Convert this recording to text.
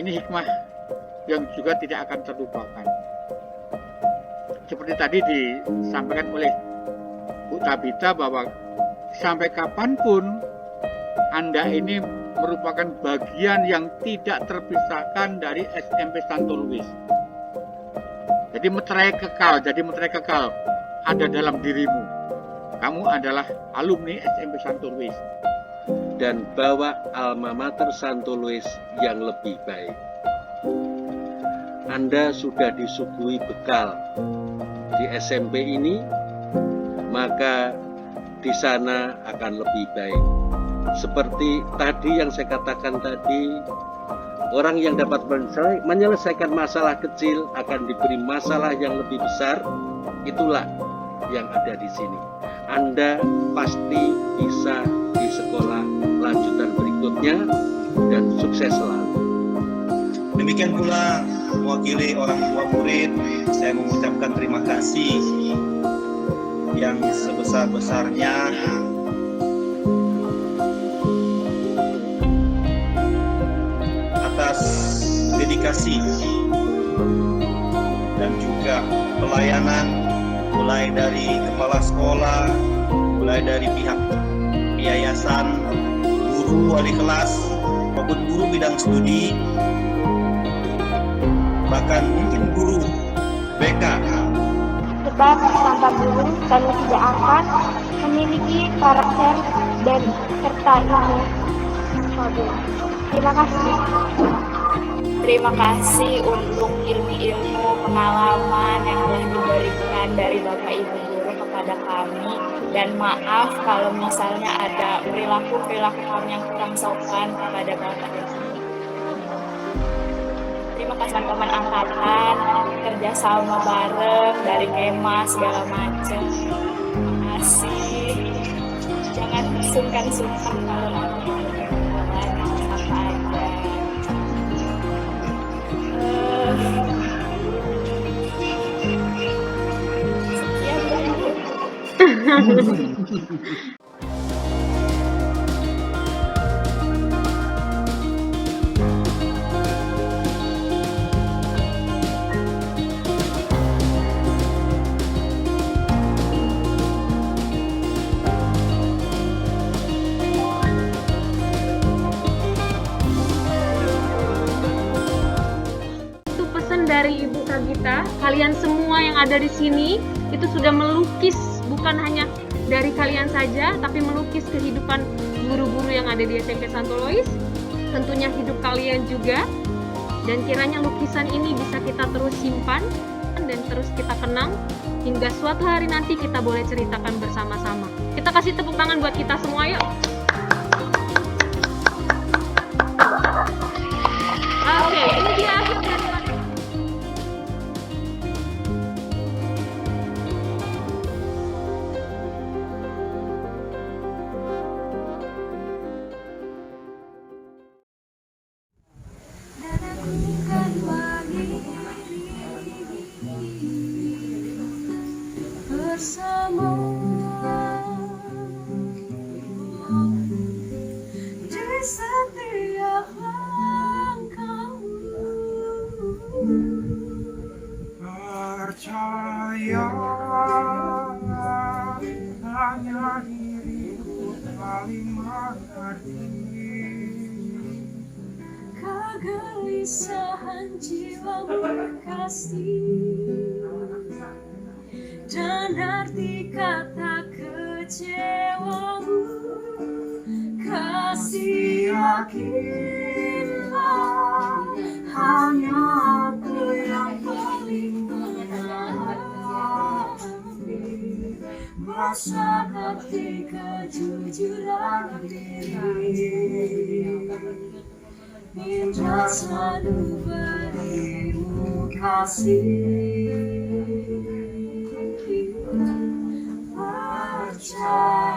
Ini hikmah yang juga tidak akan terlupakan. Seperti tadi disampaikan oleh Bu Tabita bahwa sampai kapanpun Anda ini merupakan bagian yang tidak terpisahkan dari SMP Santo Luis. Jadi meterai kekal ada dalam dirimu. Kamu adalah alumni SMP Santo Luis. Dan bawa alma mater Santo Luis yang lebih baik. Anda sudah disuguhi bekal di SMP ini, maka di sana akan lebih baik. Seperti tadi yang saya katakan tadi, orang yang dapat menyelesaikan masalah kecil akan diberi masalah yang lebih besar. Itulah yang ada di sini. Anda pasti bisa di sekolah lanjutan berikutnya dan sukses selalu. Demikian pula mewakili orang tua murid, saya mengucapkan terima kasih yang sebesar-besarnya atas dedikasi dan juga pelayanan, mulai dari kepala sekolah, mulai dari pihak yayasan, guru wali kelas maupun guru bidang studi, bahkan mungkin guru BK. Sebab tanpa guru kami tidak akan memiliki karakter dan serta ilmu. Terima kasih. Terima kasih untuk ilmu-ilmu pengalaman yang telah diberikan dari Bapak Ibu guru kepada kami, dan maaf kalau misalnya ada perilaku-perilaku kami yang kurang sopan kepada Bapak Ibu. Terima kasih teman-teman angkatan, kerjasama bareng dari kema segala macam. Terima kasih. Jangan sungkan-sungkan kalau nanti apa aja. Sekian. Dari Ibu Tabita, kalian semua yang ada di sini itu sudah melukis, bukan hanya dari kalian saja, tapi melukis kehidupan guru-guru yang ada di SMP Santo Lois, tentunya hidup kalian juga, dan kiranya lukisan ini bisa kita terus simpan dan terus kita kenang hingga suatu hari nanti kita boleh ceritakan bersama-sama. Kita kasih tepuk tangan buat kita semua, yuk. Oke, ini dia akhir dari bersama di setiap langkahmu. Percaya hanya diriku paling mengerti kegelisahan jiwamu kasih, dan arti kata kecewamu. Kasih yakinlah hanya aku yang paling mengerti rasa hati kejujuran diri. Minta selalu berimu kasih. Percaya